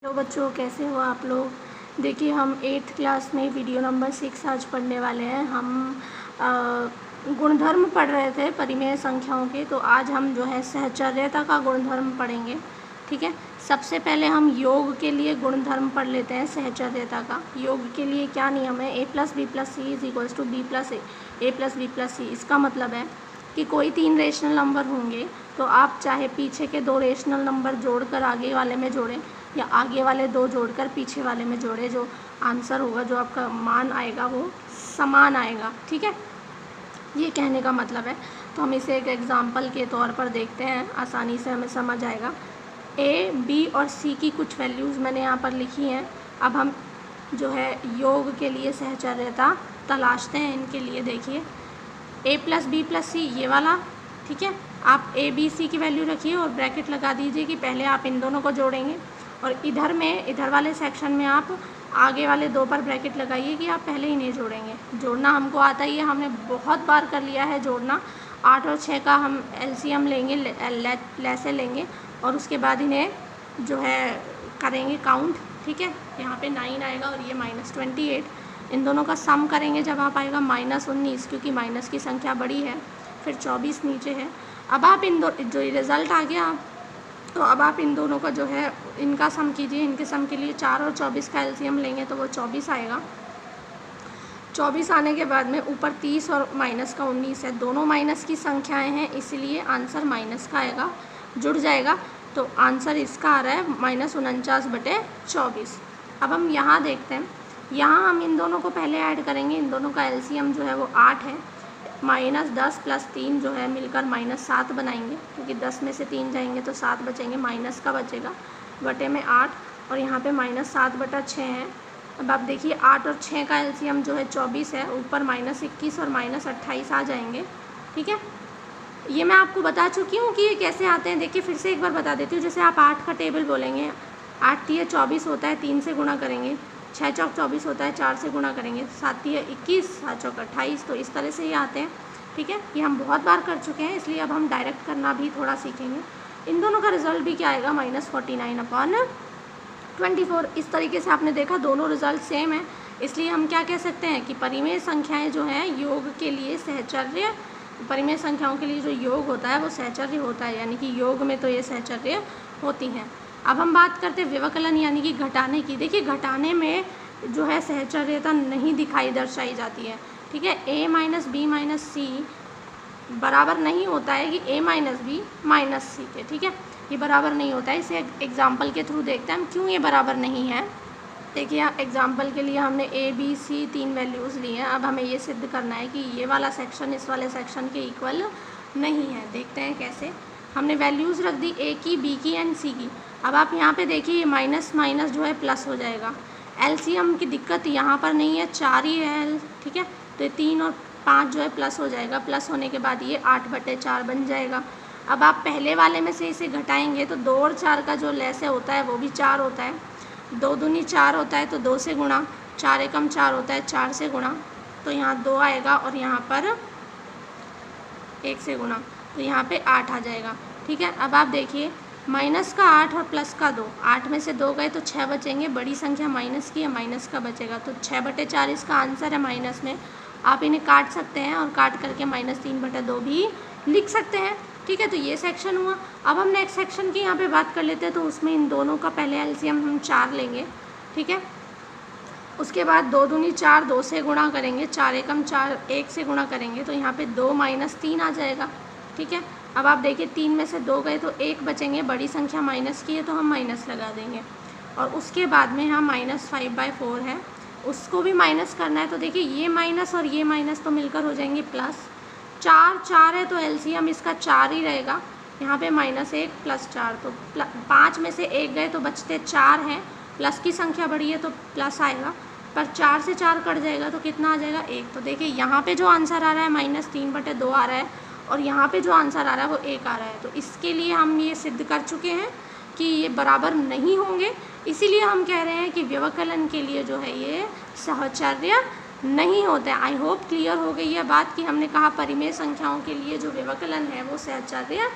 तो बच्चों कैसे हो आप लोग। देखिए हम 8th क्लास में वीडियो नंबर 6 आज पढ़ने वाले हैं। हम गुणधर्म पढ़ रहे थे परिमेय संख्याओं के, तो आज हम जो है सहचर्यता का गुणधर्म पढ़ेंगे। ठीक है, सबसे पहले हम योग के लिए गुणधर्म पढ़ लेते हैं सहचर्यता का। योग के लिए क्या नियम है, a+b+c = b+a+b+c। इसका मतलब है कि कोई 3 रेशनल नंबर होंगे तो आप चाहे पीछे के 2 रेशनल नंबर जोड़कर आगे वाले में जोड़ें या आगे वाले 2 जोड़कर पीछे वाले में जोड़ें, जो आंसर होगा, जो आपका मान आएगा वो समान आएगा। ठीक है, ये कहने का मतलब है। तो हम इसे एक एग्जाम्पल के तौर पर देखते हैं, आसानी से हमें समझ आएगा। ए, बी और सी की कुछ वैल्यूज़ मैंने यहाँ पर लिखी हैं। अब हम जो है योग के लिए सहचर्यता तलाशते हैं। इनके लिए देखिए a+b+c ये वाला, ठीक है, आप a b c की वैल्यू रखिए और ब्रैकेट लगा दीजिए कि पहले आप इन दोनों को जोड़ेंगे, और इधर वाले सेक्शन में आप आगे वाले 2 पर ब्रैकेट लगाइए कि आप पहले इन्हें जोड़ेंगे। जोड़ना हमको आता ही है, हमने बहुत बार कर लिया है जोड़ना। 8 और 6 का हम LCM लेंगे, लैसे लेंगे और उसके बाद इन्हें जो है करेंगे काउंट। ठीक है, यहाँ पे 9 आएगा और ये -28। इन दोनों का सम करेंगे जब आप आएगा -19, क्योंकि माइनस की संख्या बड़ी है, फिर 24 नीचे है। अब आप जो रिज़ल्ट आ गया, तो अब आप इन दोनों का जो है इनका सम कीजिए। इनके सम के लिए 4 और 24 का LCM लेंगे तो वो 24 आएगा। 24 आने के बाद में ऊपर 30 और माइनस का 19 है, दोनों माइनस की संख्याएं हैं, इसलिए आंसर माइनस का आएगा, जुड़ जाएगा। तो आंसर इसका आ रहा है -49/24। अब हम यहाँ देखते हैं, यहाँ हम इन दोनों को पहले ऐड करेंगे। इन दोनों का LCM जो है वो 8 है। -10 + 3 जो है मिलकर -7 बनाएंगे, क्योंकि 10 में से 3 जाएंगे तो 7 बचेंगे, माइनस का बचेगा, बटे में 8 और यहाँ पे -7/6 है। अब आप देखिए 8 और 6 का LCM जो है 24 है, ऊपर -21 और -28 आ जाएंगे। ठीक है, ये मैं आपको बता चुकी हूँ कि ये कैसे आते हैं। देखिए फिर से एक बार बता देती हूँ। जैसे आप 8 का टेबल बोलेंगे, 8 × 24 होता है, 3 से गुणा करेंगे, 6 × 24 होता है, 4 से गुणा करेंगे, 7 × 21, 7 × 28। तो इस तरह से ये आते हैं। ठीक है, ये हम बहुत बार कर चुके हैं, इसलिए अब हम डायरेक्ट करना भी थोड़ा सीखेंगे। इन दोनों का रिजल्ट भी क्या आएगा, -49/24। इस तरीके से आपने देखा दोनों रिजल्ट सेम है, इसलिए हम क्या कह सकते हैं कि परिमेय संख्याएं जो हैं योग के लिए सहचर्य, परिमेय संख्याओं के लिए जो योग होता है वो सहचर्य होता है, यानी कि योग में तो ये सहचर्य होती हैं। अब हम बात करते हैं व्यवकलन यानी कि घटाने की। देखिए घटाने में जो है सहचर्यता नहीं दर्शाई जाती है। ठीक है, a - b - c बराबर नहीं होता है कि a - b - c के। ठीक है, ये बराबर नहीं होता है। इसे एग्जाम्पल के थ्रू देखते हैं हम क्यों ये बराबर नहीं है। देखिए एग्जाम्पल के लिए हमने a b c 3 वैल्यूज़ ली हैं। अब हमें ये सिद्ध करना है कि ये वाला सेक्शन इस वाले सेक्शन के इक्वल नहीं है। देखते हैं कैसे। हमने वैल्यूज़ रख दी a की, b की एंड c की। अब आप यहाँ पे देखिए ये माइनस माइनस जो है प्लस हो जाएगा। LCM की दिक्कत यहाँ पर नहीं है, 4 ही है। ठीक है, तो ये 3 और 5 जो है प्लस हो जाएगा। प्लस होने के बाद ये 8/4 बन जाएगा। अब आप पहले वाले में से इसे घटाएंगे तो 2 और 4 का जो लैसे होता है वो भी 4 होता है। 2 दूनी 4 होता है, तो 2 से गुणा, 4 एकम 4 होता है, 4 से गुणा, तो यहाँ 2 आएगा और यहाँ पर 1 से गुणा, तो यहाँ पे 8 आ जाएगा। ठीक है, अब आप देखिए माइनस का 8 और प्लस का 2, 8 में से 2 गए तो 6 बचेंगे। बड़ी संख्या माइनस की है, माइनस का बचेगा, तो 6/4 इसका आंसर है। माइनस में आप इन्हें काट सकते हैं और काट करके -3/2 भी लिख सकते हैं। ठीक है, तो ये सेक्शन हुआ। अब हम नेक्स्ट सेक्शन की यहाँ पे बात कर लेते हैं, तो उसमें इन दोनों का पहले LCM हम 4 लेंगे। ठीक है, उसके बाद 2 दूनी 4, 2 से गुणा करेंगे, 4 एकम 4, 1 से गुणा करेंगे, तो यहाँ पे 2 - 3 आ जाएगा। ठीक है, अब आप देखिए 3 में से 2 गए तो 1 बचेंगे। बड़ी संख्या माइनस की है तो हम माइनस लगा देंगे, और उसके बाद में हम -5/4 है, उसको भी माइनस करना है। तो देखिए ये माइनस और ये माइनस तो मिलकर हो जाएंगे प्लस। 4 है तो LCM इसका 4 ही रहेगा। यहाँ पे -1 + 4, तो 5 में से 1 गए तो बचते 4 हैं। प्लस की संख्या बड़ी है तो प्लस आएगा, पर 4 से 4 कट जाएगा तो कितना आ जाएगा, 1। तो देखिए यहाँ पे जो आंसर आ रहा है -3/2 आ रहा है, और यहाँ पे जो आंसर आ रहा है वो 1 आ रहा है। तो इसके लिए हम ये सिद्ध कर चुके हैं कि ये बराबर नहीं होंगे, इसीलिए हम कह रहे हैं कि व्यवकलन के लिए जो है ये सहचर्य नहीं होता है। आई होप क्लियर हो गई है बात कि हमने कहा परिमेय संख्याओं के लिए जो व्यवकलन है वो सहचर्य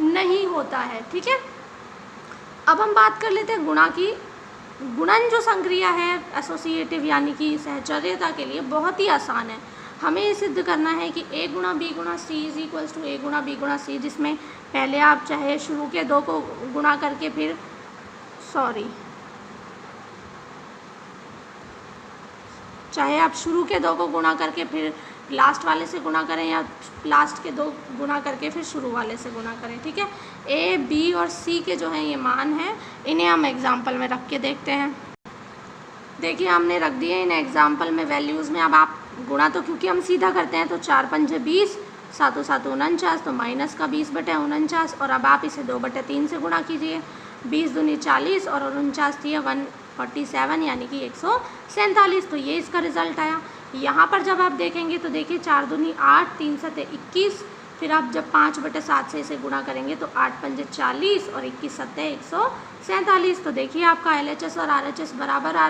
नहीं होता है। ठीक है, अब हम बात कर लेते हैं गुणा की। गुणन जो संक्रिया है एसोसिएटिव यानी कि सहचर्यता के लिए बहुत ही आसान है। हमें ये सिद्ध करना है कि a गुणा b गुणा c is equals to a गुणा b गुणा c, जिसमें पहले आप चाहे शुरू के दो को गुणा करके फिर चाहे आप शुरू के दो को गुणा करके फिर लास्ट वाले से गुणा करें या लास्ट के दो गुणा करके फिर शुरू वाले से गुणा करें, ठीक है। ए बी और सी के जो हैं ये मान हैं, इन्हें हम एग्जाम्पल में रख के देखते हैं। देखिए हमने रख दिए इन एग्जाम्पल में वैल्यूज़ में। अब आप गुणा तो क्योंकि हम सीधा करते हैं तो 4 पंजे 20, 7 7 49, तो माइनस का 20/49, और अब आप इसे 2/3 से गुणा कीजिए। 20 दूनी 40 और 49 थी 147 यानी कि 147, तो ये इसका रिज़ल्ट आया। यहाँ पर जब आप देखेंगे तो देखिए 4 दूनी 8, 3 7 21, फिर आप जब 5/7 से इसे गुणा करेंगे तो 8 पंजे 40 और 21 7 147, तो देखिए आपका LHS और RHS बराबर आ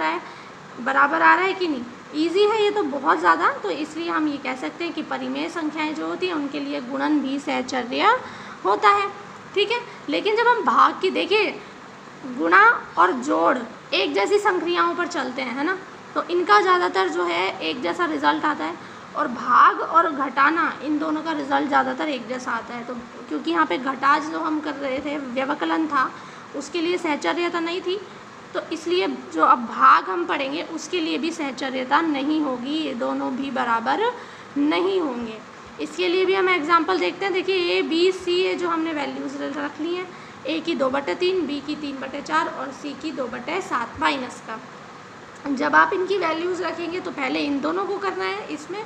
रहा है कि नहीं। ईजी है ये तो बहुत ज़्यादा, तो इसलिए हम ये कह सकते हैं कि परिमेय संख्याएं जो होती हैं उनके लिए गुणन भी सहचर्य होता है, ठीक है। लेकिन जब हम भाग की देखिए, गुणा और जोड़ एक जैसी संक्रियाओं पर चलते हैं, है ना, तो इनका ज़्यादातर जो है एक जैसा रिज़ल्ट आता है, और भाग और घटाना इन दोनों का रिज़ल्ट ज़्यादातर एक जैसा आता है। तो क्योंकि यहाँ पे घटाज जो हम कर रहे थे व्यवकलन था, उसके लिए सहचर्यता नहीं थी, तो इसलिए जो अब भाग हम पढ़ेंगे उसके लिए भी सहचर्यता नहीं होगी, ये दोनों भी बराबर नहीं होंगे। इसके लिए भी हम एग्जांपल देखते हैं। देखिए ए बी सी ए जो हमने वैल्यूज़ रख ली हैं, ए की 2/3, बी की 3/4 और सी की 2/7 माइनस का। जब आप इनकी वैल्यूज़ रखेंगे तो पहले इन दोनों को करना है इसमें,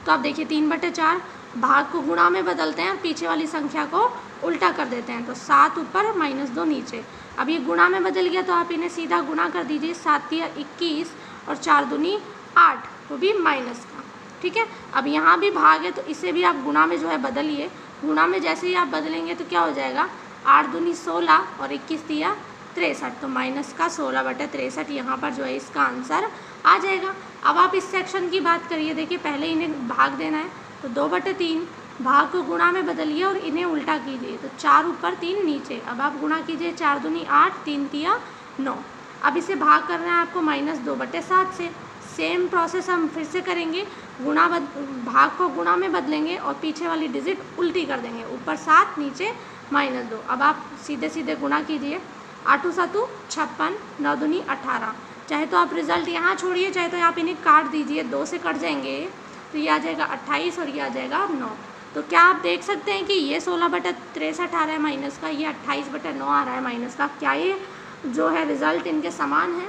तो आप देखिए 3/4 भाग को गुणा में बदलते हैं और पीछे वाली संख्या को उल्टा कर देते हैं, तो 7 ऊपर -2 नीचे। अब ये गुणा में बदल गया तो आप इन्हें सीधा गुणा कर दीजिए, 7 या 21 और 4 दूनी 8, वो भी माइनस का, ठीक है। अब यहाँ भी भाग है तो इसे भी आप गुणा में जो है बदलिए। गुणा में जैसे ही आप बदलेंगे तो क्या हो जाएगा, 8 दूनी 16 और 21 दिया 63, तो माइनस का 16/63 यहाँ पर जो है इसका आंसर आ जाएगा। अब आप इस सेक्शन की बात करिए, देखिए पहले इन्हें भाग देना है तो 2/3 भाग को गुणा में बदलिए और इन्हें उल्टा कीजिए, तो 4 ऊपर 3 नीचे। अब आप गुणा कीजिए, 4 दूनी 8, 3 तिया 9। अब इसे भाग करना है आपको -2/7 से। सेम प्रोसेस हम फिर से करेंगे, भाग को गुणा में बदलेंगे और पीछे वाली डिजिट उल्टी कर देंगे, ऊपर 7 नीचे -2। अब आप सीधे सीधे गुणा कीजिए, 8 7 56, 9 दूनी 18। चाहे तो आप रिज़ल्ट यहाँ छोड़िए, चाहे तो आप इन्हें काट दीजिए, 2 से कट जाएंगे तो ये आ जाएगा 28 और ये आ जाएगा 9। तो क्या आप देख सकते हैं कि ये 16/63 आ रहा है माइनस का, ये 28/9 आ रहा है माइनस का। क्या ये जो है रिज़ल्ट इनके समान है?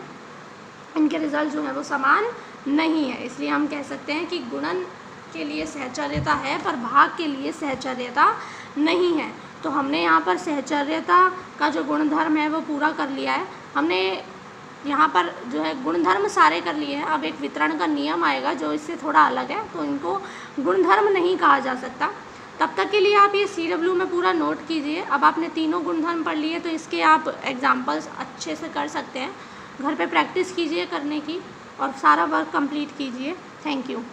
इनके रिज़ल्ट जो है वो समान नहीं है, इसलिए हम कह सकते हैं कि गुणन के लिए सहचर्यता है पर भाग के लिए सहचर्यता नहीं है। तो हमने यहाँ पर सहचर्यता का जो गुणधर्म है वो पूरा कर लिया है। हमने यहाँ पर जो है गुणधर्म सारे कर लिए हैं। अब एक वितरण का नियम आएगा जो इससे थोड़ा अलग है, तो इनको गुणधर्म नहीं कहा जा सकता। तब तक के लिए आप ये CW में पूरा नोट कीजिए। अब आपने तीनों गुणधर्म पढ़ लिए तो इसके आप एग्जाम्पल्स अच्छे से कर सकते हैं। घर पे प्रैक्टिस कीजिए करने की और सारा वर्क कंप्लीट कीजिए। Thank you.